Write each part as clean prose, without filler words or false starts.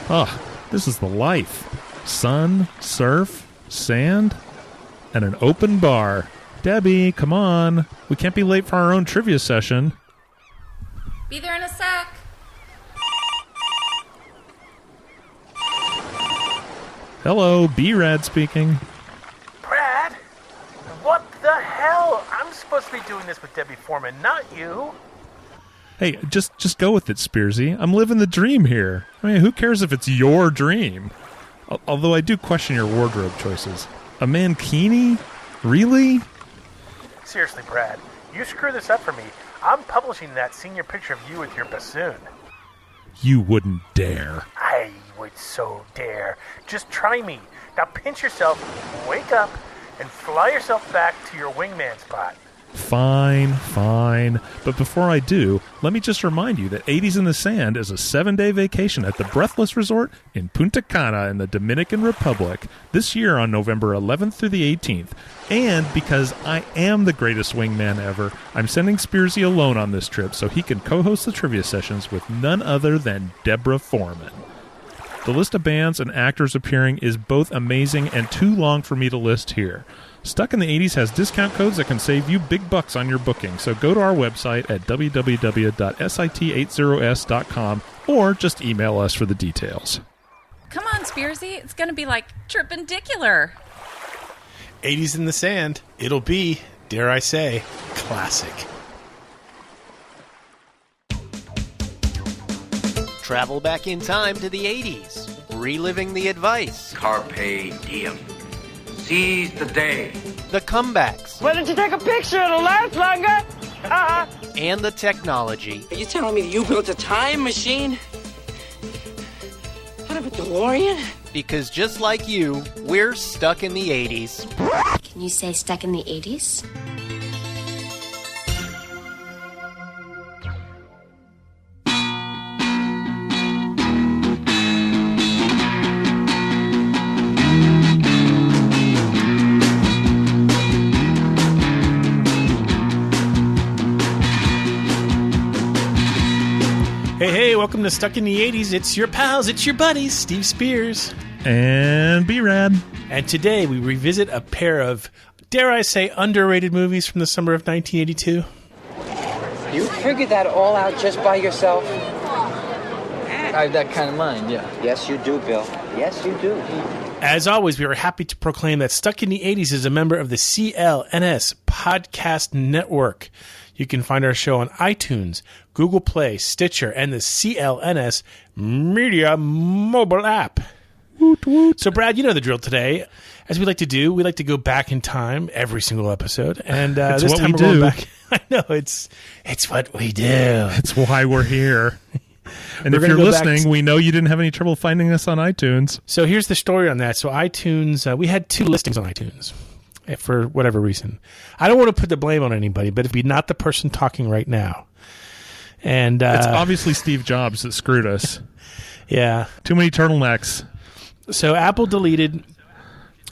Oh, this is the life. Sun, surf, sand, and an open bar. Debbie, come on. We can't be late for our own trivia session. Be there in a sec. Hello, B-Rad speaking. Brad? What the hell? I'm supposed to be doing this with Debbie Foreman, not you. Hey, just go with it, Spearsy. I'm living the dream here. I mean, who cares if it's your dream? Although I do question your wardrobe choices. A mankini? Really? Seriously, Brad, you screw this up for me. I'm publishing that senior picture of you with your bassoon. You wouldn't dare. I would so dare. Just try me. Now pinch yourself, wake up, and fly yourself back to your wingman spot. Fine. But before I do, let me just remind you that 80s in the Sand is a 7-day vacation at the Breathless Resort in Punta Cana in the Dominican Republic this year on November 11th through the 18th. And because I am the greatest wingman ever, I'm sending Spearsy alone on this trip so he can co-host the trivia sessions with none other than Deborah Foreman. The list of bands and actors appearing is both amazing and too long for me to list here. Stuck in the 80s has discount codes that can save you big bucks on your booking, so go to our website at www.sit80s.com or just email us for the details. Come on, Spearsy. It's going to be like tripendicular. 80s in the Sand. It'll be, dare I say, classic. Travel back in time to the 80s, reliving the advice, Carpe diem. Seize the day. the comebacks, Why don't you take a picture? It'll last longer. and the technology. Are you telling me that you built a time machine? Out of a DeLorean? Because just like you, we're stuck in the 80s. Can you say stuck in the 80s? Hey, welcome to Stuck in the 80s. It's your pals, it's your buddies, Steve Spears. And B-Rad. And today we revisit a pair of, dare I say, underrated movies from the summer of 1982. You figured that all out just by yourself? I have that kind of mind, yeah. Yes, you do, Bill. Yes, you do. As always, we are happy to proclaim that Stuck in the 80s is a member of the CLNS Podcast Network. You can find our show on iTunes, Google Play, Stitcher, and the CLNS Media mobile app. Woot, woot. So, Brad, you know the drill today. As we like to do, we like to go back in time every single episode. And It's this what time we we're going do. back. I know, it's what we do. That's why we're here. And We're if gonna you're go back listening, to- we know you didn't have any trouble finding us on iTunes. So here's the story on that. So iTunes, we had 2 listings on iTunes for whatever reason. I don't want to put the blame on anybody, but it'd be not the person talking right now. And It's obviously Steve Jobs that screwed us. yeah. Too many turtlenecks. So Apple deleted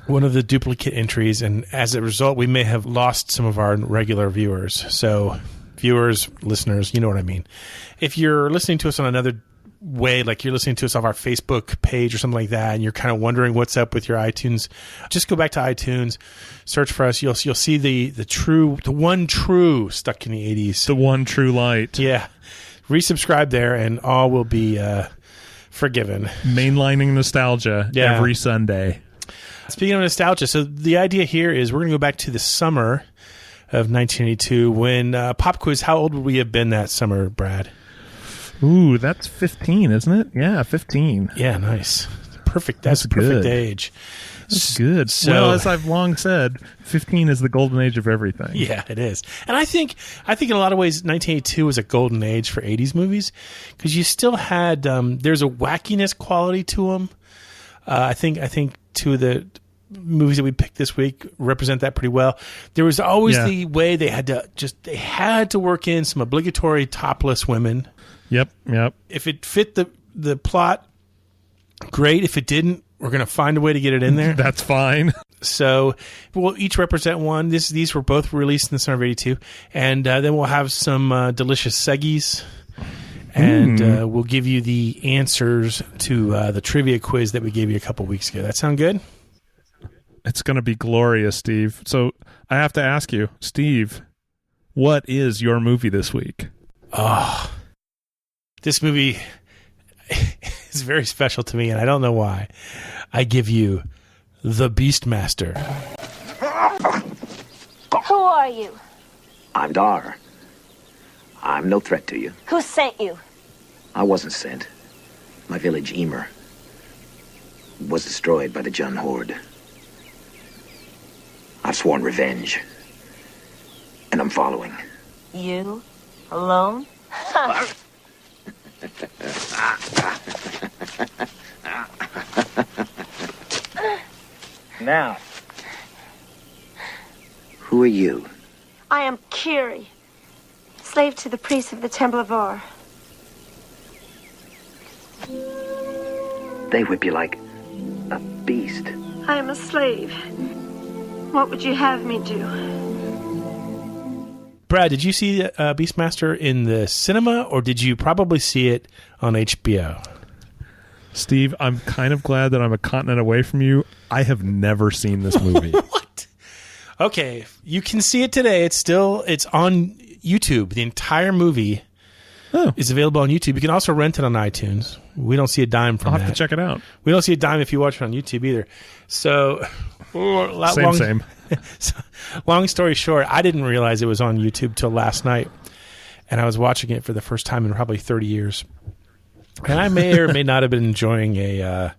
one of the duplicate entries, and as a result, we may have lost some of our regular viewers. So viewers, listeners, you know what I mean. If you're listening to us on another way, like you're listening to us off our Facebook page or something like that, and you're kind of wondering what's up with your iTunes, just go back to iTunes, search for us. You'll see the one true Stuck in the 80s. The one true light. Yeah. Resubscribe there, and all will be forgiven. Mainlining nostalgia Yeah. every Sunday. Speaking of nostalgia, so the idea here is we're going to go back to the summer of 1982 when Pop Quiz, how old would we have been that summer, Brad? Ooh, that's 15, isn't it? Yeah, 15. Yeah, nice. Perfect. That's a perfect good. age. That's good. So- Well, as I've long said, 15 is the golden age of everything. Yeah, it is. And I think in a lot of ways 1982 was a golden age for 80s movies because you still had there's a wackiness quality to them. I think 2 of the movies that we picked this week represent that pretty well. There was always the way they had to work in some obligatory topless women. Yep. If it fit the plot, great. If it didn't, we're going to find a way to get it in there. That's fine. So we'll each represent one. These were both released in the summer of 82. And then we'll have some delicious seggies. And we'll give you the answers to the trivia quiz that we gave you a couple weeks ago. That sound good? It's going to be glorious, Steve. So I have to ask you, Steve, what is your movie this week? Oh, this movie is very special to me, and I don't know why. I give you The Beastmaster. Who are you? I'm Dar. I'm no threat to you. Who sent you? I wasn't sent. My village, Emer, was destroyed by the Jun Horde. I've sworn revenge. And I'm following. You? Alone? Now, who are you? I am KYRIE, slave to the priest of the Temple of Or. They whip you like a beast. I am a slave. What would you have me do? Brad, did you see Beastmaster in the cinema, or did you probably see it on HBO? Steve, I'm kind of glad that I'm a continent away from you. I have never seen this movie. What? Okay, you can see it today. It's on YouTube. The entire movie is available on YouTube. You can also rent it on iTunes. We don't see a dime from that. I'll have to check it out. We don't see a dime if you watch it on YouTube either. So, same. Long story short, I didn't realize it was on YouTube till last night, and I was watching it for the first time in probably 30 years. And I may or may not have been enjoying a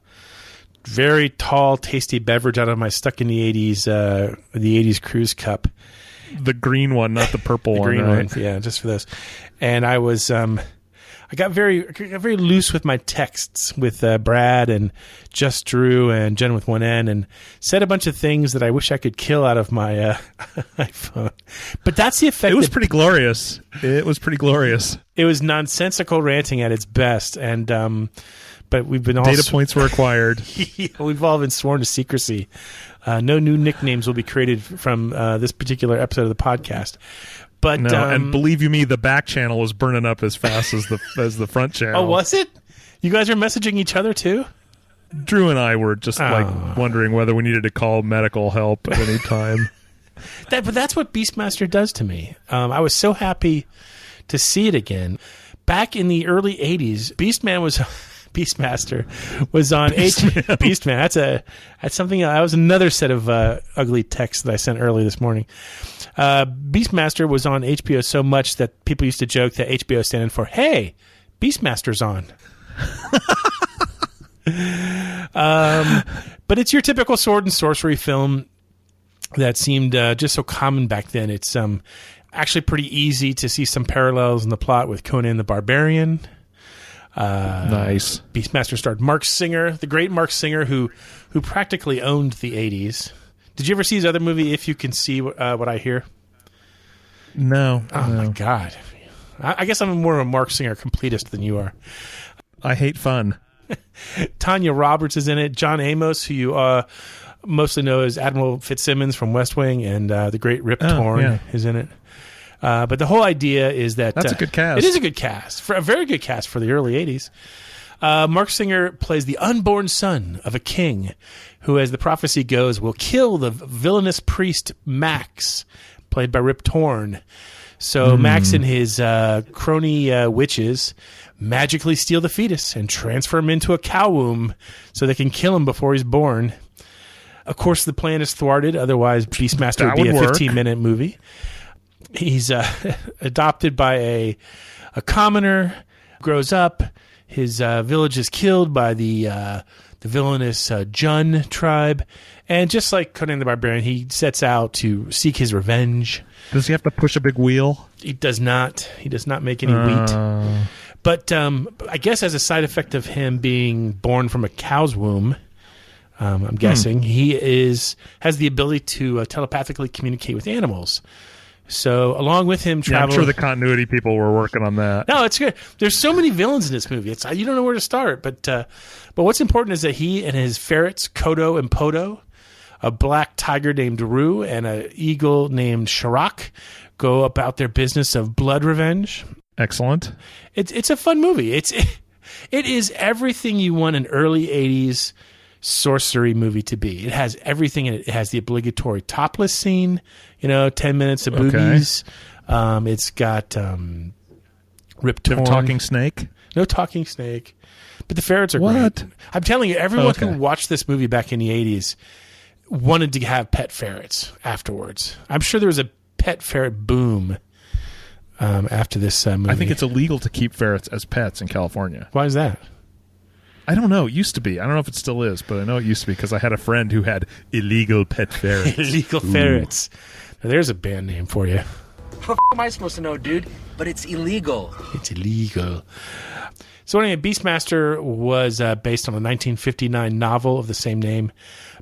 very tall, tasty beverage out of my stuck in the 80s cruise cup. The green one, not the purple one. Green right? one, yeah, just for this. And I was, I got very loose with my texts with Brad and Just Drew and Jen with one N, and said a bunch of things that I wish I could kill out of my iPhone. But that's the effect. It was pretty glorious. It was pretty glorious. It was nonsensical ranting at its best, and but we've been all data points were acquired. We've all been sworn to secrecy. No new nicknames will be created from this particular episode of the podcast. But no, and believe you me, the back channel was burning up as fast as the front channel. Oh, was it? You guys are messaging each other too? Drew and I were just like wondering whether we needed to call medical help at any time. But that's what Beastmaster does to me. I was so happy to see it again. Back in the early 80s, Beastmaster was on Beastman. That's something. That was another set of ugly texts that I sent early this morning. Beastmaster was on HBO so much that people used to joke that HBO standing for "Hey, Beastmaster's on." But it's your typical sword and sorcery film that seemed just so common back then. It's actually pretty easy to see some parallels in the plot with Conan the Barbarian. Nice. Beastmaster starred Mark Singer, the great Mark Singer, who practically owned the 80s. Did you ever see his other movie, If You Can See What I Hear? No. Oh, my God. I guess I'm more of a Mark Singer completist than you are. I hate fun. Tanya Roberts is in it. John Amos, who you mostly know as Admiral Fitzsimmons from West Wing, and the great Rip Torn is in it. But the whole idea is that... That's a good cast. It is a good cast. A very good cast for the early 80s. Mark Singer plays the unborn son of a king who, as the prophecy goes, will kill the villainous priest Max, played by Rip Torn. So Max and his crony witches magically steal the fetus and transfer him into a cow womb so they can kill him before he's born. Of course, the plan is thwarted. Otherwise, Beastmaster would be a 15-minute movie. He's adopted by a commoner, grows up. His village is killed by the villainous Jun tribe. And just like Conan the Barbarian, he sets out to seek his revenge. Does he have to push a big wheel? He does not. He does not make any wheat. But I guess as a side effect of him being born from a cow's womb, I'm guessing, he has the ability to telepathically communicate with animals. So along with him travel... I'm sure the continuity people were working on that. No, it's good. There's so many villains in this movie. You don't know where to start. But what's important is that he and his ferrets, Kodo and Podo, a black tiger named Rue, and an eagle named Sharak, go about their business of blood revenge. Excellent. It's a fun movie. It is everything you want an early 80s sorcery movie to be. It has everything in it. It has the obligatory topless scene, 10 minutes of boobies. It's got ripped torn. Talking snake? No talking snake. But the ferrets are great. I'm telling you, everyone who watched this movie back in the 80s wanted to have pet ferrets afterwards. I'm sure there was a pet ferret boom after this movie. I think it's illegal to keep ferrets as pets in California. Why is that? I don't know. It used to be. I don't know if it still is, but I know it used to be because I had a friend who had illegal pet ferrets. Illegal ferrets. Now, there's a band name for you. How am I supposed to know, dude? But it's illegal. It's illegal. So anyway, Beastmaster was based on a 1959 novel of the same name,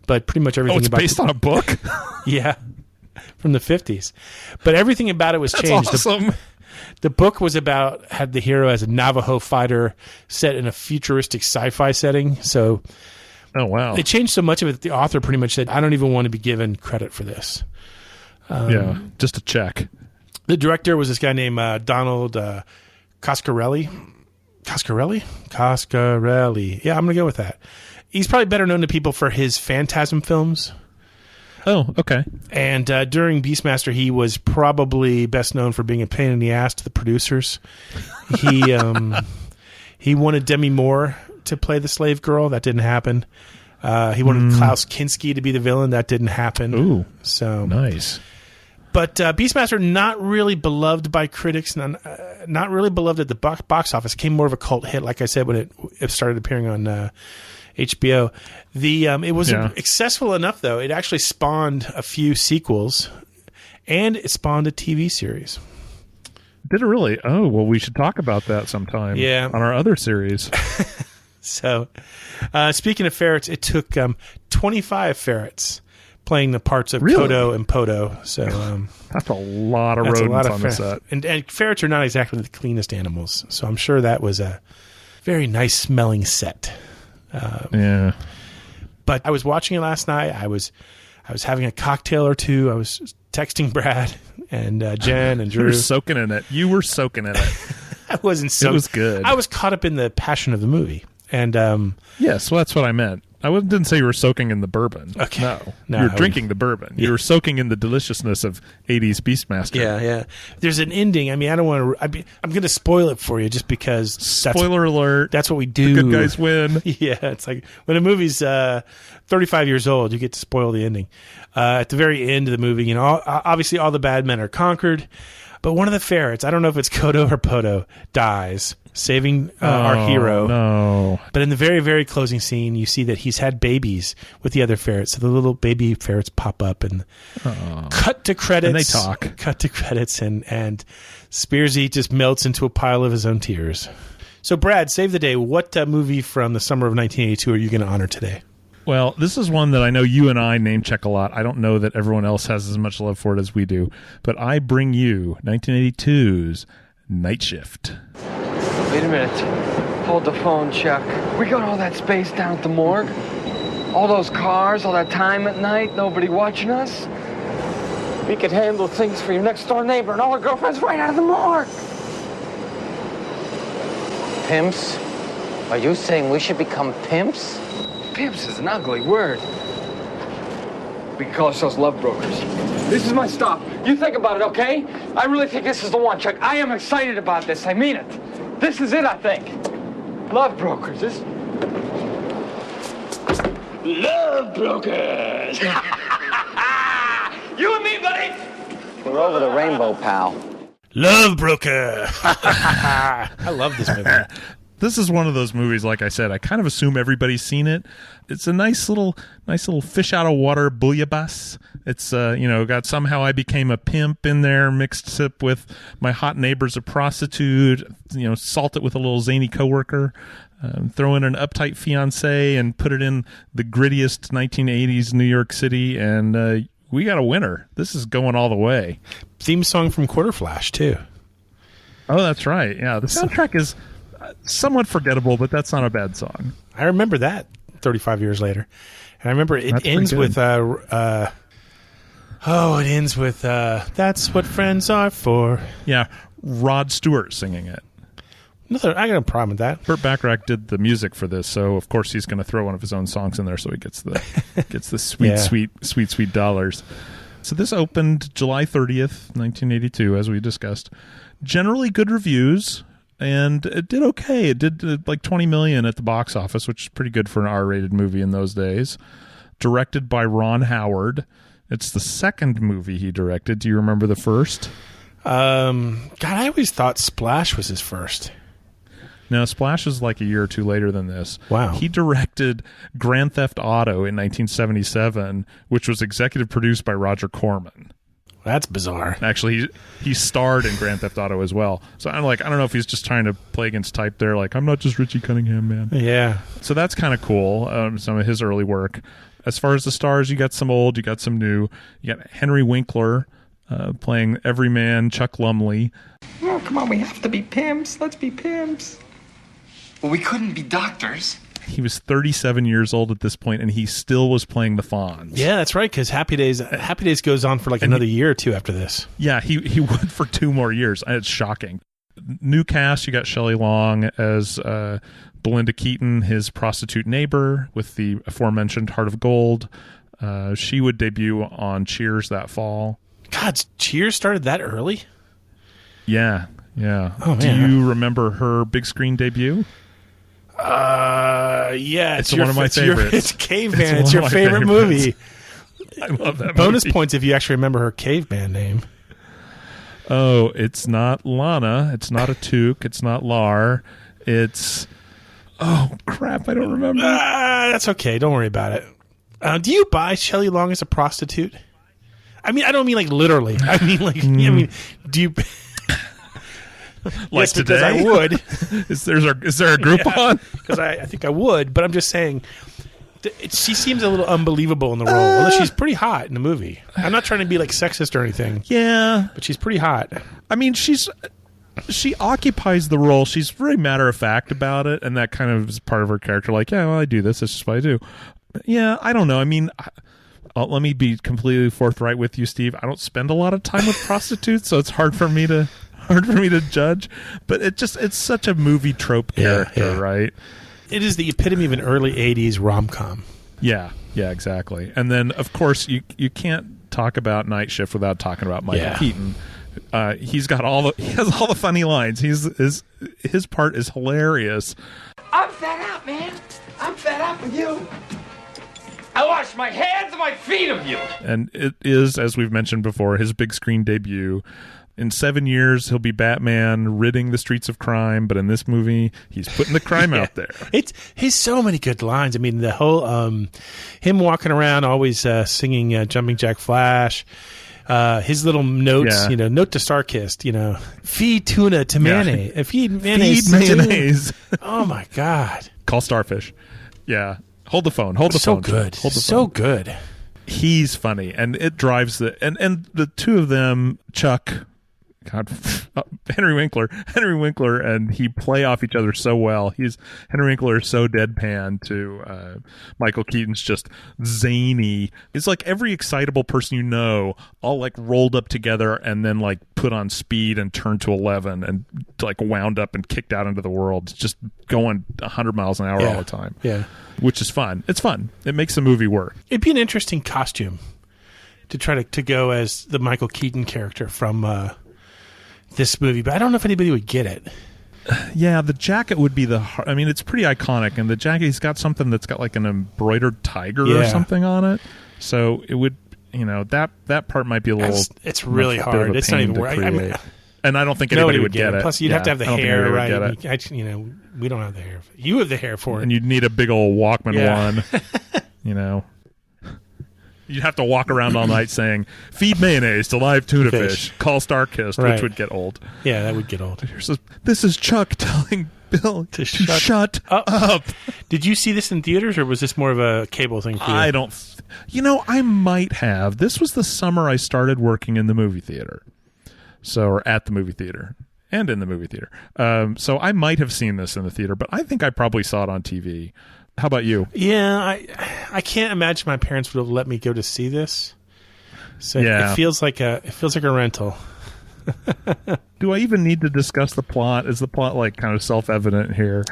but pretty much everything it's based on a book? Yeah, from the 50s. But everything about it was changed. That's awesome. The book had the hero as a Navajo fighter set in a futuristic sci-fi setting. So oh, wow. They changed so much of it that the author pretty much said, I don't even want to be given credit for this. Just a check. The director was this guy named Donald Coscarelli. Coscarelli. Yeah, I'm going to go with that. He's probably better known to people for his Phantasm films. Oh, okay. And during Beastmaster, he was probably best known for being a pain in the ass to the producers. He wanted Demi Moore to play the slave girl. That didn't happen. He wanted Klaus Kinski to be the villain. That didn't happen. Ooh, so nice. But Beastmaster, not really beloved by critics, not really beloved at the box office. It became more of a cult hit, like I said, when it started appearing on HBO. It was successful enough, though. It actually spawned a few sequels, and it spawned a TV series. Did it really? Oh, well, we should talk about that sometime on our other series. So, speaking of ferrets, it took 25 ferrets playing the parts of Kodo and Podo. So that's a lot of rodents on the set. And ferrets are not exactly the cleanest animals. So I'm sure that was a very nice smelling set. Yeah. But I was watching it last night. I was having a cocktail or two. I was texting Brad and Jen and Drew. You were soaking in it. I wasn't soaked. It was good. I was caught up in the passion of the movie. And yes, well, that's what I meant. I didn't say you were soaking in the bourbon. Okay. No, you were drinking the bourbon. Yeah. You were soaking in the deliciousness of 80s Beastmaster. Yeah. There's an ending. I mean, I don't want to... I'm going to spoil it for you just because... Spoiler alert. That's what we do. The good guys win. Yeah, it's like when a movie's 35 years old, you get to spoil the ending. At the very end of the movie, obviously all the bad men are conquered, but one of the ferrets, I don't know if it's Kodo or Podo, dies, saving our hero. No. But in the very, very closing scene, you see that he's had babies with the other ferrets. So the little baby ferrets pop up and cut to credits. And they talk. Cut to credits, and Spearsy just melts into a pile of his own tears. So, Brad, save the day. What movie from the summer of 1982 are you going to honor today? Well, this is one that I know you and I name check a lot. I don't know that everyone else has as much love for it as we do. But I bring you 1982's Night Shift. Wait a minute. Hold the phone, Chuck. We got all that space down at the morgue. All those cars, all that time at night, nobody watching us. We could handle things for your next door neighbor and all her girlfriends right out of the morgue. Pimps? Are you saying we should become pimps? Pimps is an ugly word. We can call ourselves love brokers. This is my stop. You think about it, okay? I really think this is the one, Chuck. I am excited about this. I mean it. This is it, I think. Love brokers. Love brokers. You and me, buddy. We're over the rainbow, pal. Love broker. I love this movie. This is one of those movies, like I said, I kind of assume everybody's seen it. It's a nice little fish out of water bouillabaisse. It's, got Somehow I Became a Pimp in there, mixed up with My Hot Neighbor's a Prostitute, salt it with a little zany coworker, throw in an uptight fiancé and put it in the grittiest 1980s New York City, and we got a winner. This is going all the way. Theme song from Quarter Flash, too. Oh, that's right. Yeah, the soundtrack is somewhat forgettable, but that's not a bad song. I remember that 35 years later. And I remember it ends with That's What Friends Are For. Yeah. Rod Stewart singing it. Nothing. I got no problem with that. Burt Bacharach did the music for this, so of course he's going to throw one of his own songs in there, so he gets the sweet dollars. So this opened July 30th, 1982, as we discussed. Generally good reviews, and it did okay. It did like $20 million at the box office, which is pretty good for an R-rated movie in those days. Directed by Ron Howard. It's the second movie he directed. Do you remember the first? God, I always thought Splash was his first. No, Splash is like a year or two later than this. Wow. He directed Grand Theft Auto in 1977, which was executive produced by Roger Corman. That's bizarre. Actually, he starred in Grand Theft Auto as well. So I'm like, I don't know if he's just trying to play against type there. Like, I'm not just Richie Cunningham, man. Yeah. So that's kind of cool, some of his early work. As far as the stars, you got some old, you got some new. You got Henry Winkler playing Everyman Chuck Lumley. Oh, come on, we have to be pimps. Let's be pimps. Well, we couldn't be doctors. He was 37 years old at this point, and he still was playing the Fonz. Yeah, that's right, because Happy Days goes on for like another year or two after this. Yeah, he would for 2 more years. It's shocking. New cast, you got Shelley Long as Belinda Keaton, his prostitute neighbor, with the aforementioned Heart of Gold. She would debut on Cheers that fall. God, Cheers started that early? Yeah. Oh, man. Do you remember her big screen debut? Yeah, it's one of my favorites. It's Caveman. It's your favorite movie. I love that Bonus movie. points if you actually remember her caveman name. Oh, it's not Lana. It's not Atuk. It's not Lar. It's... Oh, crap. I don't remember. That's okay. Don't worry about it. Do you buy Shelley Long as a prostitute? I mean, I don't mean like literally. I mean like, do you... Like yes, today? because I would. Is there a Groupon? Because I think I would, but I'm just saying, she seems a little unbelievable in the role. Although she's pretty hot in the movie. I'm not trying to be like sexist or anything. Yeah, but she's pretty hot. I mean, she occupies the role. She's very matter of fact about it, and that kind of is part of her character. Like, yeah, well, I do this. That's just what I do. Yeah, I don't know. I mean, let me be completely forthright with you, Steve. I don't spend a lot of time with prostitutes, so it's hard for me to judge, but it's such a movie trope character, right? It is the epitome of an early 80s rom-com. Yeah, exactly. And then, of course, you can't talk about Night Shift without talking about Michael Keaton. He has all the funny lines. His part is hilarious. I'm fed up, man. I'm fed up with you. I wash my hands and my feet of you. And it is, as we've mentioned before, his big screen debut. In 7 years, he'll be Batman, ridding the streets of crime. But in this movie, he's putting the crime out there. He's so many good lines. I mean, the whole him walking around, always singing "Jumping Jack Flash." His little notes, note to Starkist, feed tuna to mayonnaise. Feed mayonnaise. Oh my God! Call Starfish. Yeah, hold the phone. Hold the phone. Good. So good. He's funny, and it drives and the two of them, Chuck. God, Henry Winkler, and he play off each other so well. Henry Winkler is so deadpan to Michael Keaton's just zany. It's like every excitable person all like rolled up together and then like put on speed and turned to 11 and like wound up and kicked out into the world, just going 100 miles an hour all the time. Yeah, which is fun. It's fun. It makes the movie work. It'd be an interesting costume to try to go as the Michael Keaton character from this movie, but I don't know if anybody would get it. Yeah, the jacket would be it's pretty iconic, and the jacket, he's got something that's got like an embroidered tiger or something on it, so it would, that part might be a little... It's really hard. It's not even worth. And I don't think anybody would get it. Plus, you'd have to have the hair, right? We don't have the hair. You have the hair for it. And you'd need a big old Walkman one, You'd have to walk around all night saying, feed mayonnaise to live tuna fish. Call Starkist, which would get old. Yeah, that would get old. This is Chuck telling Bill to shut up. Did you see this in theaters, or was this more of a cable thing for you? I don't... I might have. This was the summer I started working in the movie theater. Or at the movie theater. And in the movie theater. So I might have seen this in the theater, but I think I probably saw it on TV. How about you? Yeah, I can't imagine my parents would have let me go to see this. So it feels like a rental. Do I even need to discuss the plot? Is the plot like kind of self-evident here?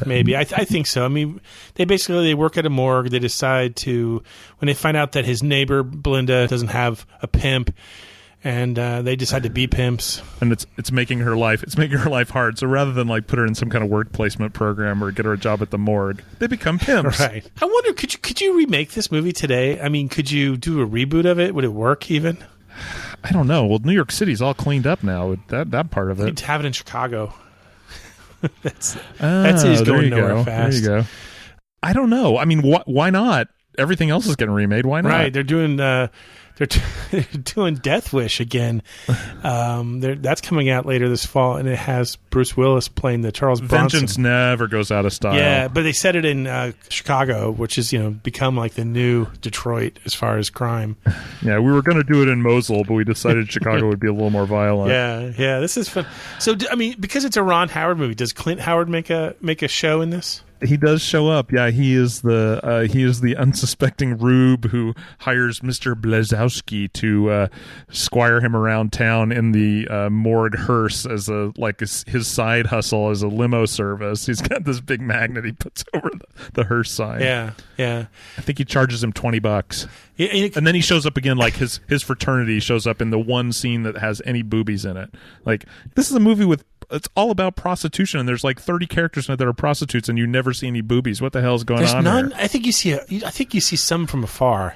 Maybe. I think so. I mean, they work at a morgue. They decide to, when they find out that his neighbor Belinda doesn't have a pimp, and they decide to be pimps. And it's making her life hard. So rather than like put her in some kind of work placement program or get her a job at the morgue, they become pimps. Right. I wonder, could you remake this movie today? I mean, could you do a reboot of it? Would it work even? I don't know. Well, New York City's all cleaned up now. That part of it. You'd have it in Chicago. that's his going nowhere fast. There you go. I don't know. I mean, why not? Everything else is getting remade. Why not? Right. They're doing doing Death Wish again. That's coming out later this fall, and it has Bruce Willis playing the Charles Bronson. Vengeance never goes out of style. Yeah, but they set it in Chicago, which is become like the new Detroit as far as crime. Yeah, we were going to do it in Mosul, but we decided Chicago would be a little more violent. Yeah, this is fun. So, I mean, because it's a Ron Howard movie, does Clint Howard make a show in this? He does show up. Yeah, he is the unsuspecting rube who hires Mr. Blazowski to squire him around town in the morgue hearse as his side hustle as a limo service. He's got this big magnet he puts over the hearse sign. Yeah. I think he charges him $20. Yeah, and then he shows up again, like his fraternity shows up in the one scene that has any boobies in it. Like, this is a movie it's all about prostitution, and there's like 30 characters in it that are prostitutes, and you never see any boobies. What the hell is going on none. here? I think you see some from afar.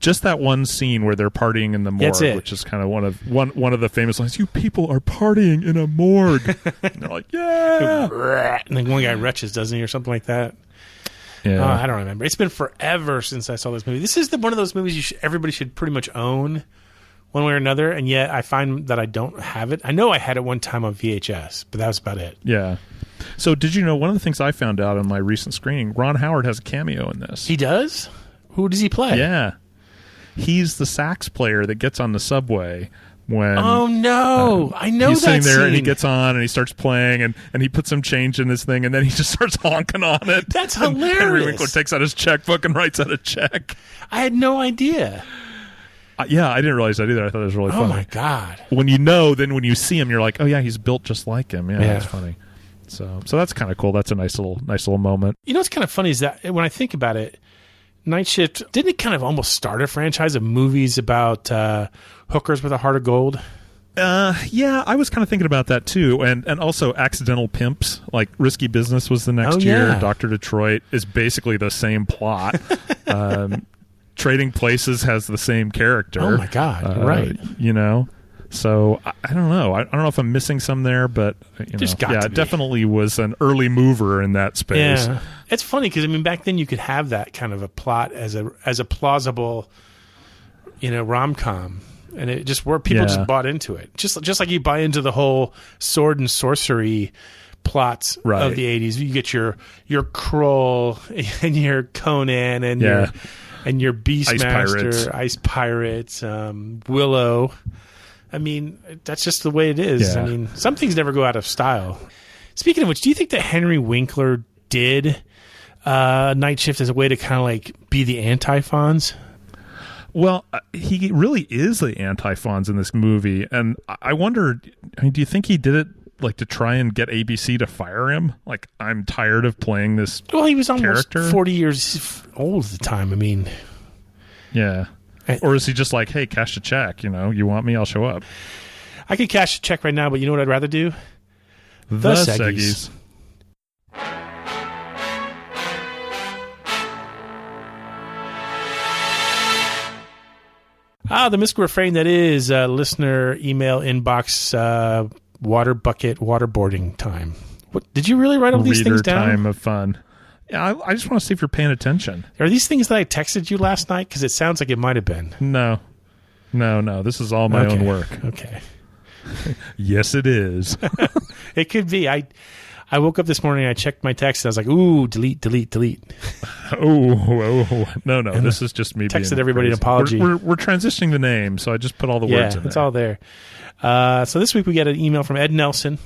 Just that one scene where they're partying in the morgue, which is kind of one of the famous lines. You people are partying in a morgue. And they're like, yeah. And then one guy retches, doesn't he, or something like that? Yeah. I don't remember. It's been forever since I saw this movie. This is one of those movies everybody should pretty much own one way or another, and yet I find that I don't have it. I know I had it one time on VHS, but that was about it. Yeah. So did you know, one of the things I found out in my recent screening, Ron Howard has a cameo in this. He does? Who does he play? Yeah. He's the sax player that gets on the subway when... Oh, no. I know that he's sitting there scene. and he gets on and he starts playing and he puts some change in this thing and then he just starts honking on it. That's and hilarious. Henry Winkler takes out his checkbook and writes out a check. I had no idea. Yeah, I didn't realize that either. I thought it was really funny. Oh, my God. When when you see him, you're like, oh, yeah, he's built just like him. Yeah, that's funny. So that's kind of cool. That's a nice little moment. You know what's kind of funny is that when I think about it, Night Shift, didn't it kind of almost start a franchise of movies about hookers with a heart of gold? Yeah, I was kind of thinking about that too, and also Accidental Pimps, like Risky Business was the next year. Dr. Detroit is basically the same plot. Trading Places has the same character. Oh my God! Right. So I don't know. I don't know if I'm missing some there, but it definitely was an early mover in that space. Yeah, it's funny because back then you could have that kind of a plot as a plausible, rom-com, and it just people just bought into it. Just like you buy into the whole sword and sorcery plots of the 80s. You get your Kroll and your Conan and your Beastmaster, Ice Pirates, Willow. That's just the way it is. Yeah. Some things never go out of style. Speaking of which, do you think that Henry Winkler did Night Shift as a way to kind of like be the anti-Fonz? Well, he really is the anti-Fonz in this movie, and I wonder, do you think he did it like to try and get ABC to fire him? Like, I'm tired of playing this character. Well, he was almost 40 years old at the time. Yeah. Or is he just like, hey, cash a check, you want me, I'll show up. I could cash a check right now, but you know what I'd rather do? The seggies. The mystical refrain that is listener email inbox water bucket waterboarding time. What, did you really write all these things down? Time of fun. Yeah, I just want to see if you're paying attention. Are these things that I texted you last night? Because it sounds like it might have been. No. This is all my own work. Okay. Yes, it is. It could be. I woke up this morning, I checked my text, and I was like, ooh, delete. Oh, no. This is just me texted being everybody crazy. an apology. We're transitioning the name, so I just put all the words in there. It's all there. So this week we get an email from Ed Nelson.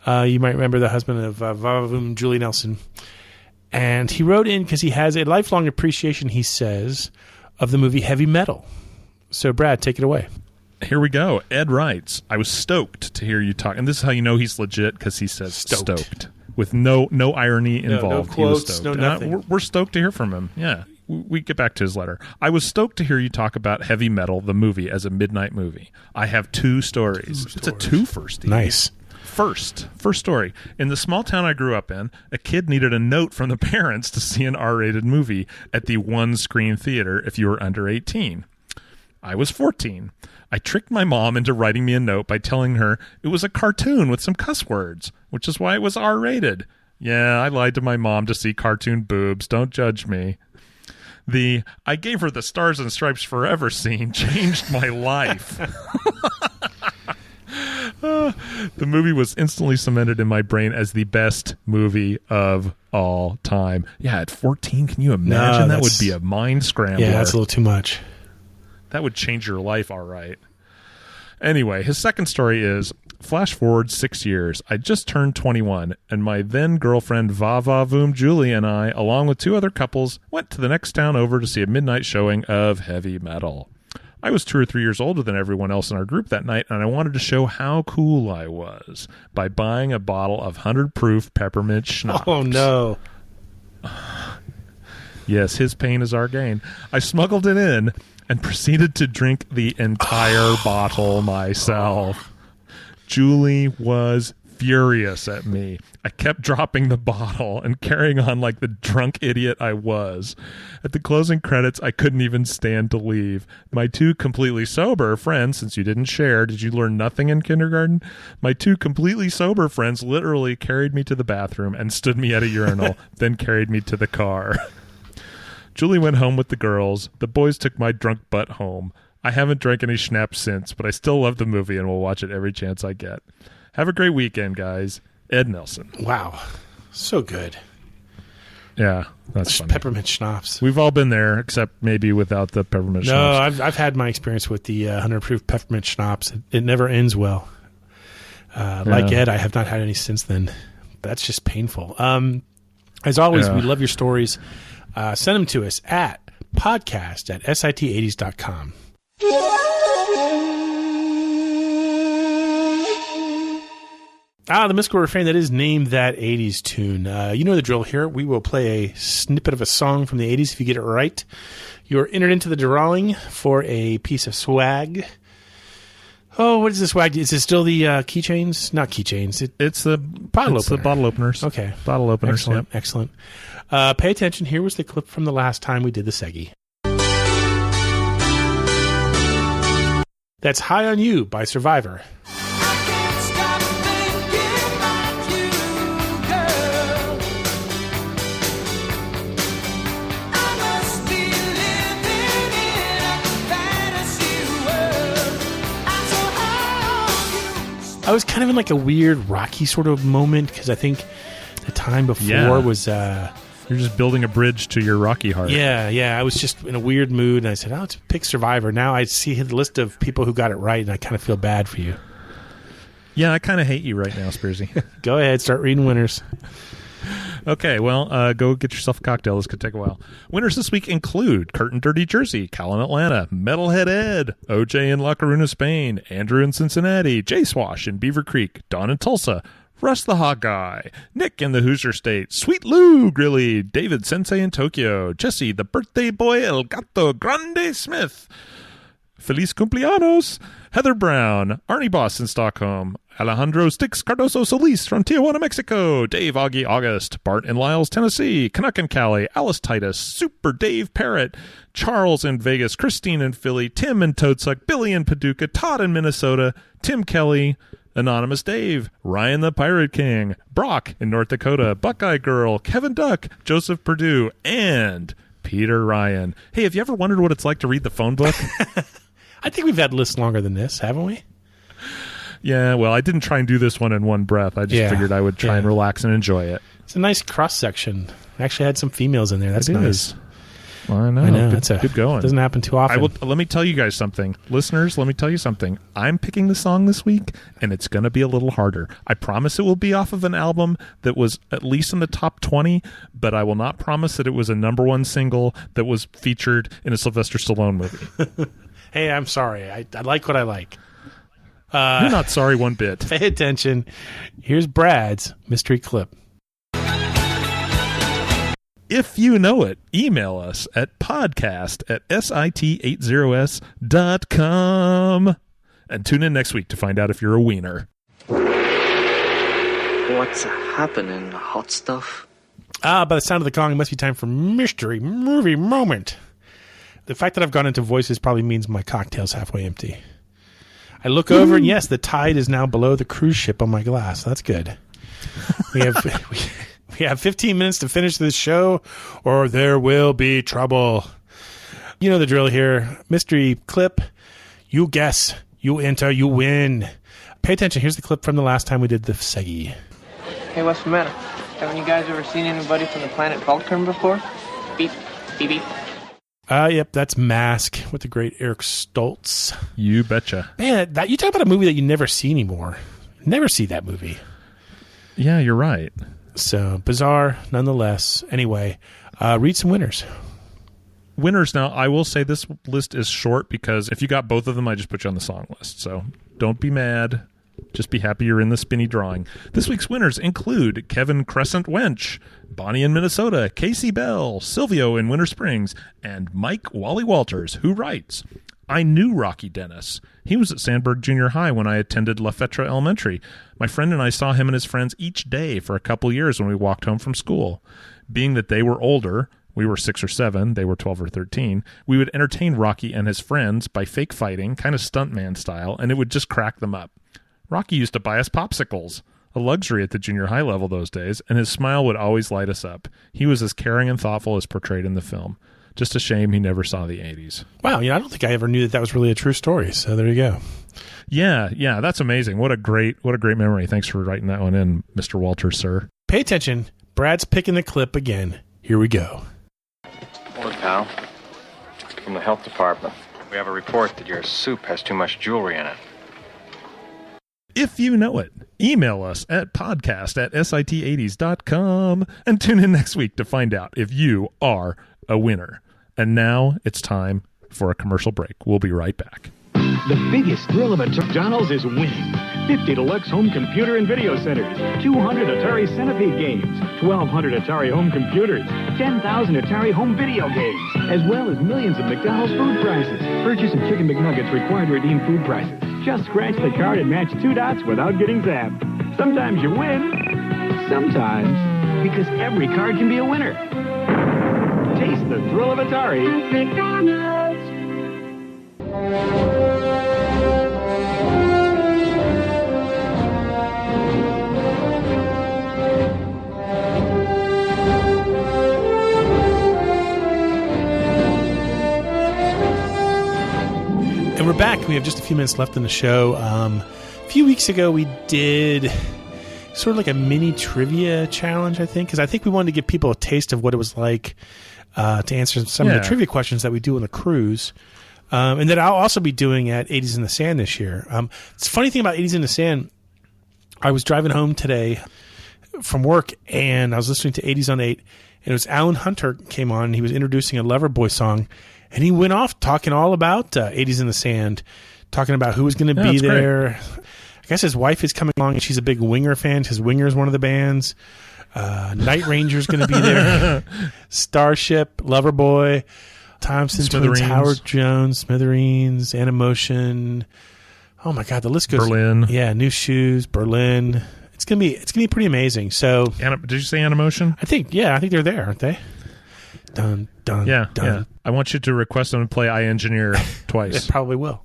You might remember the husband of Vavavoom, Julie Nelson. And he wrote in because he has a lifelong appreciation, he says, of the movie Heavy Metal. So, Brad, take it away. Here we go. Ed writes, I was stoked to hear you talk. And this is how you know he's legit, because he says stoked. With no irony involved. No quotes, he was stoked. no nothing. We're stoked to hear from him. Yeah. We get back to his letter. I was stoked to hear you talk about Heavy Metal, the movie, as a midnight movie. I have 2 stories. It's a twofer, Steve. Nice. First story. In the small town I grew up in, a kid needed a note from the parents to see an R-rated movie at the one-screen theater if you were under 18. I was 14. I tricked my mom into writing me a note by telling her it was a cartoon with some cuss words, which is why it was R-rated. Yeah, I lied to my mom to see cartoon boobs. Don't judge me. The I gave her the Stars and Stripes Forever scene changed my life. The movie was instantly cemented in my brain as the best movie of all time. Yeah, at 14, can you imagine? That would be a mind scrambler. Yeah, that's a little too much. That would change your life, all right. Anyway, his second story is, flash forward 6 years. I just turned 21, and my then-girlfriend Vava Voom Julie and I, along with 2 other couples, went to the next town over to see a midnight showing of Heavy Metal. I was 2 or 3 years older than everyone else in our group that night, and I wanted to show how cool I was by buying a bottle of 100 proof peppermint schnapps. Oh, no. Yes, his pain is our gain. I smuggled it in and proceeded to drink the entire bottle myself. Julie was furious at me. I kept dropping the bottle and carrying on like the drunk idiot I was. At the closing credits, I couldn't even stand to leave. My 2 completely sober friends, since you didn't share, did you learn nothing in kindergarten? My 2 completely sober friends literally carried me to the bathroom and stood me at a urinal, then carried me to the car. Julie went home with the girls. The boys took my drunk butt home. I haven't drank any schnapps since, but I still love the movie and will watch it every chance I get. Have a great weekend, guys. Ed Nelson. Wow. So good. Yeah, that's funny. Peppermint schnapps. We've all been there, except maybe without the peppermint schnapps. No, I've had my experience with the 100 proof peppermint schnapps. It never ends well. Like Ed, I have not had any since then. That's just painful. As always, we love your stories. Send them to us at podcast@sit80s.com. The mystical refrain that is named that 80s tune. You know the drill here. We will play a snippet of a song from the 80s. If you get it right, you're entered into the drawing for a piece of swag. Oh, what is this swag? Is it still the keychains? Not keychains. It's the bottle opener. The bottle openers. Okay. Bottle openers. Excellent. Yep. Excellent. Pay attention. Here was the clip from the last time we did the seggy. That's High on You by Survivor. I was kind of in like a weird Rocky sort of moment because I think the time before was... You're just building a bridge to your Rocky heart. Yeah. I was just in a weird mood, and I said, let's pick Survivor. Now I see the list of people who got it right, and I kind of feel bad for you. Yeah, I kind of hate you right now, Spearsy. Go ahead, start reading winners. Okay, well, go get yourself a cocktail. This could take a while. Winners this week include Curtin Dirty Jersey, Cal in Atlanta, Metalhead Ed, OJ in La Coruna, Spain, Andrew in Cincinnati, Jay Swash in Beaver Creek, Don in Tulsa, Russ the Hot Guy, Nick in the Hoosier State, Sweet Lou Grilly, David Sensei in Tokyo, Jesse the Birthday Boy El Gato Grande Smith, Feliz Cumpleaños, Heather Brown, Arnie Boss in Stockholm, Alejandro Stix Cardoso Solis from Tijuana, Mexico, Dave Augie August, Bart in Lyles, Tennessee, Canuck and Cali, Alice Titus, Super Dave Parrott, Charles in Vegas, Christine in Philly, Tim in Toadsuck, Billy in Paducah, Todd in Minnesota, Tim Kelly, Anonymous Dave, Ryan the Pirate King, Brock in North Dakota, Buckeye Girl, Kevin Duck, Joseph Purdue, and Peter Ryan. Hey, have you ever wondered what it's like to read the phone book? I think we've had lists longer than this, haven't we? Yeah, well, I didn't try and do this one in one breath. I just figured I would try and relax and enjoy it. It's a nice cross-section. I actually had some females in there. That's nice. Well, I know. Good going. Doesn't happen too often. Let me tell you guys something. Listeners, let me tell you something. I'm picking the song this week, and it's going to be a little harder. I promise it will be off of an album that was at least in the top 20, but I will not promise that it was a #1 single that was featured in a Sylvester Stallone movie. Hey, I'm sorry. I like what I like. You're not sorry one bit. Pay attention. Here's Brad's mystery clip. If you know it, email us at podcast@sit80s.com. And tune in next week to find out if you're a wiener. What's happening, hot stuff? By the sound of the gong, it must be time for mystery movie moment. The fact that I've gone into voices probably means my cocktail's halfway empty. I look over, and yes, the tide is now below the cruise ship on my glass. That's good. We have 15 minutes to finish this show, or there will be trouble. You know the drill here. Mystery clip. You guess. You enter. You win. Pay attention. Here's the clip from the last time we did the seggy. Hey, what's the matter? Haven't you guys ever seen anybody from the planet Vulcan before? Beep, beep, beep. Yep, that's Mask with the great Eric Stoltz. You betcha. Man, you talk about a movie that you never see anymore. Never see that movie. Yeah, you're right. So, bizarre nonetheless. Anyway, read some winners. Winners. Now, I will say this list is short because if you got both of them, I just put you on the song list. So, don't be mad. Just be happy you're in the spinny drawing. This week's winners include Kevin Crescent Wench, Bonnie in Minnesota, Casey Bell, Silvio in Winter Springs, and Mike Wally Walters, who writes, I knew Rocky Dennis. He was at Sandburg Junior High when I attended La Fetra Elementary. My friend and I saw him and his friends each day for a couple years when we walked home from school. Being that they were older, we were 6 or 7, they were 12 or 13, we would entertain Rocky and his friends by fake fighting, kind of stuntman style, and it would just crack them up. Rocky used to buy us popsicles, a luxury at the junior high level those days, and his smile would always light us up. He was as caring and thoughtful as portrayed in the film. Just a shame he never saw the 80s. Wow, I don't think I ever knew that was really a true story, so there you go. Yeah, that's amazing. What a great memory. Thanks for writing that one in, Mr. Walters, sir. Pay attention. Brad's picking the clip again. Here we go. Hello, pal. From the health department. We have a report that your soup has too much jewelry in it. If you know it, email us at podcast@sit80s.com and tune in next week to find out if you are a winner. And now it's time for a commercial break. We'll be right back. The biggest thrill of a McDonald's is winning. 50 deluxe home computer and video centers, 200 Atari Centipede games, 1,200 Atari home computers, 10,000 Atari home video games, as well as millions of McDonald's food prizes. Purchase some Chicken McNuggets required to redeem food prices. Just scratch the card and match 2 dots without getting zapped. Sometimes you win, sometimes, because every card can be a winner. Taste the thrill of Atari. McDonald's. And we're back. We have just a few minutes left in the show. A few weeks ago, we did sort of like a mini trivia challenge, I think, because I think we wanted to give people a taste of what it was like to answer some of the trivia questions that we do on the cruise. And that I'll also be doing at 80s in the Sand this year. It's a funny thing about 80s in the Sand. I was driving home today from work, and I was listening to 80s on 8, and it was Alan Hunter came on, and he was introducing a Loverboy song, and he went off talking all about 80s in the Sand, talking about who was going to be there. Great. I guess his wife is coming along, and she's a big Winger fan. His Winger is one of the bands. Night Ranger's going to be there. Starship, Loverboy, Thompson Twins, Howard Jones, Smithereens, Animotion. Oh my God, the list goes. Berlin. Yeah, New Shoes, Berlin. It's gonna be pretty amazing. So, did you say Animotion? I think they're there, aren't they? Dun dun. Yeah, dun. yeah. I want you to request them to play I Engineer twice. It probably will.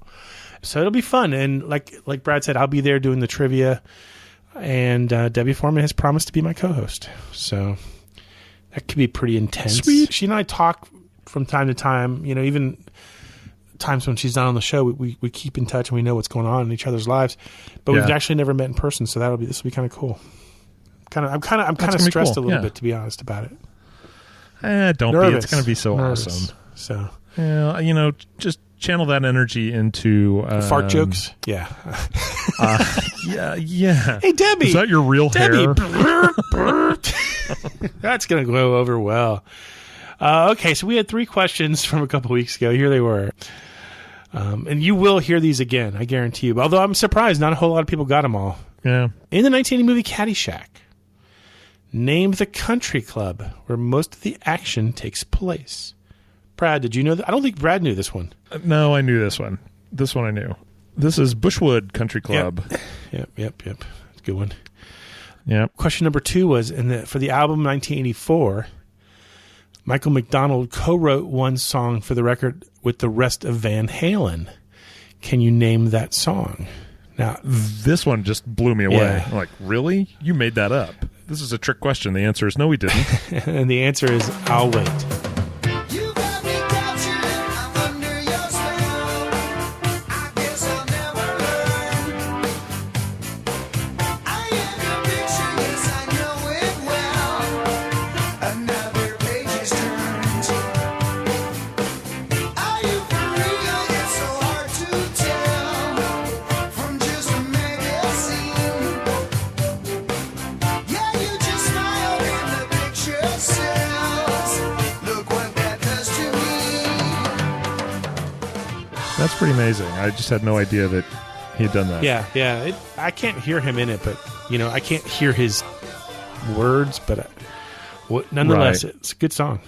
So it'll be fun, and like Brad said, I'll be there doing the trivia, and Debbie Foreman has promised to be my co-host. So that could be pretty intense. Sweet. She and I talk from time to time. You know, even times when she's not on the show, we keep in touch and we know what's going on in each other's lives. But we've actually never met in person, so this will be kind of cool. I'm kind of stressed a little bit, to be honest about it. Don't Nervous. be. It's going to be so awesome. So, just channel that energy into fart jokes. Yeah. Yeah. Hey, Debbie. Is that your real hair? That's going to go over well. Okay, so we had 3 questions from a couple weeks ago. Here they were. And you will hear these again, I guarantee you. Although I'm surprised not a whole lot of people got them all. Yeah. In the 1980 movie Caddyshack, name the country club where most of the action takes place. Brad, did you know that? I don't think Brad knew this one. No, I knew this one. This one I knew. This is Bushwood Country Club. Yep. That's a good one. Yep. Question number 2 was, for the album 1984, Michael McDonald co-wrote one song for the record with the rest of Van Halen. Can you name that song? Now, this one just blew me away. Yeah. I'm like, really? You made that up? This is a trick question. The answer is no, we didn't. And the answer is, I'll wait. That's pretty amazing. I just had no idea that he had done that. Yeah. I can't hear him in it, but I can't hear his words. But nonetheless, Right. It's a good song.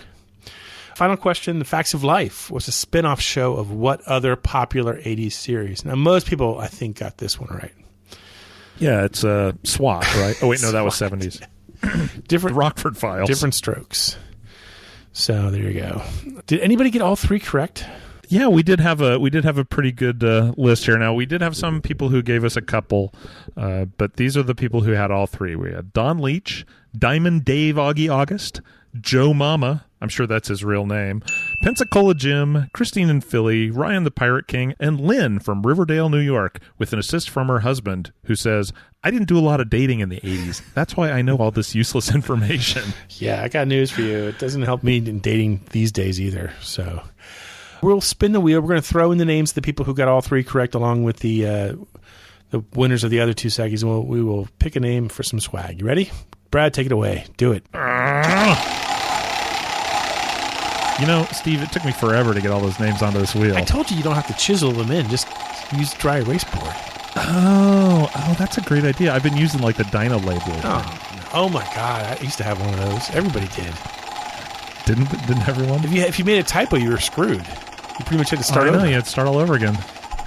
Final question: The Facts of Life was a spin-off show of what other popular '80s series? Now, most people, I think, got this one right. Yeah, it's SWAT, right? Oh wait, no, that was '70s. Different the Rockford Files. Different strokes. So there you go. Did anybody get all 3 correct? Yeah, we did have a pretty good list here. Now, we did have some people who gave us a couple, but these are the people who had all 3. We had Don Leach, Diamond Dave Augie August, Joe Mama, I'm sure that's his real name, Pensacola Jim, Christine and Philly, Ryan the Pirate King, and Lynn from Riverdale, New York, with an assist from her husband, who says, I didn't do a lot of dating in the 80s. That's why I know all this useless information. Yeah, I got news for you. It doesn't help me in dating these days either, so... We'll spin the wheel. We're going to throw in the names of the people who got all 3 correct, along with the winners of the other 2 seggies, and we will pick a name for some swag. You ready? Brad, take it away. Do it. Steve, it took me forever to get all those names onto this wheel. I told you don't have to chisel them in. Just use dry erase board. Oh, that's a great idea. I've been using like the Dyno label. Oh my God! I used to have one of those. Everybody did. Didn't everyone? If you made a typo, you were screwed. You pretty much had to start over. You had to start all over again.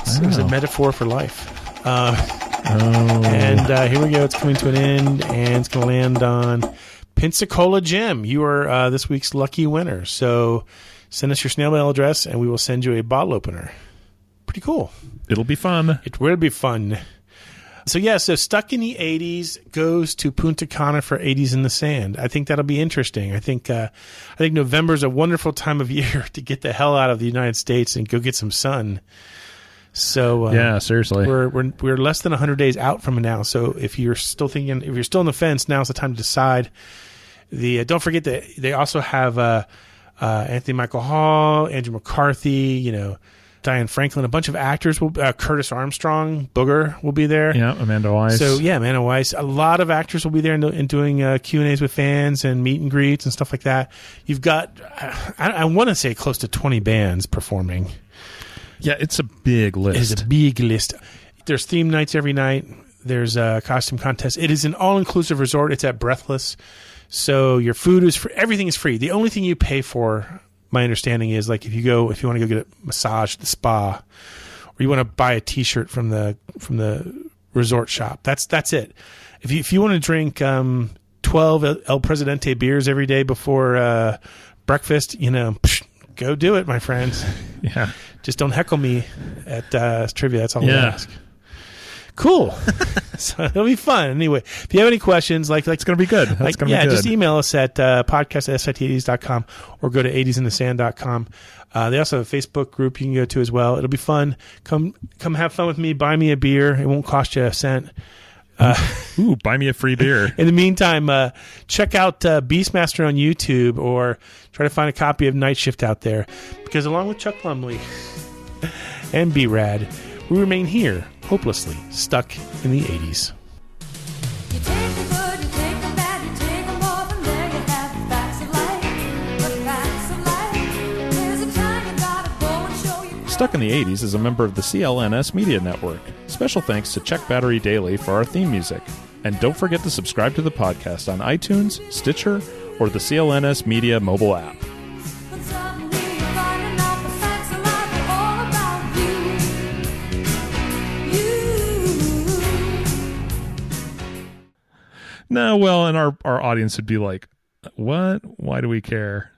It was a metaphor for life. And here we go. It's coming to an end, and it's going to land on Pensacola Jim. You are this week's lucky winner. So send us your snail mail address, and we will send you a bottle opener. Pretty cool. It'll be fun. It will be fun. So Stuck in the 80s goes to Punta Cana for 80s in the Sand. I think that'll be interesting. I think November is a wonderful time of year to get the hell out of the United States and go get some sun. So yeah, seriously, we're less than 100 days out from it now. So if you're still on the fence, now's the time to decide. Don't forget that they also have Anthony Michael Hall, Andrew McCarthy, Diane Franklin, a bunch of actors Curtis Armstrong, Booger will be there. Yeah, Amanda Weiss. So yeah, Amanda Weiss. A lot of actors will be there and doing Q&As with fans and meet and greets and stuff like that. You've got, I want to say close to 20 bands performing. Yeah, it's a big list. It's a big list. There's theme nights every night. There's a costume contest. It is an all-inclusive resort. It's at Breathless. So your food is free. Everything is free. The only thing you pay for, my understanding is, like if you want to go get a massage at the spa, or you want to buy a T-shirt from the resort shop, that's it. If you want to drink 12 El Presidente beers every day before breakfast, go do it, my friends. Yeah, just don't heckle me at trivia. That's all I ask. Cool. So it'll be fun. Anyway, if you have any questions, it's going to be good. That's going to be good. Just email us at podcast@sit80s.com or go to 80sinthesand.com. They also have a Facebook group you can go to as well. It'll be fun. Come have fun with me. Buy me a beer. It won't cost you a cent. Buy me a free beer. In the meantime, check out Beastmaster on YouTube, or try to find a copy of Night Shift out there. Because along with Chuck Lumley and B-Rad, we remain here, hopelessly stuck in the 80s. Stuck in the 80s is a member of the CLNS Media Network. Special thanks to Check Battery Daily for our theme music. And don't forget to subscribe to the podcast on iTunes, Stitcher, or the CLNS Media mobile app. No, well, and our audience would be like, what? Why do we care?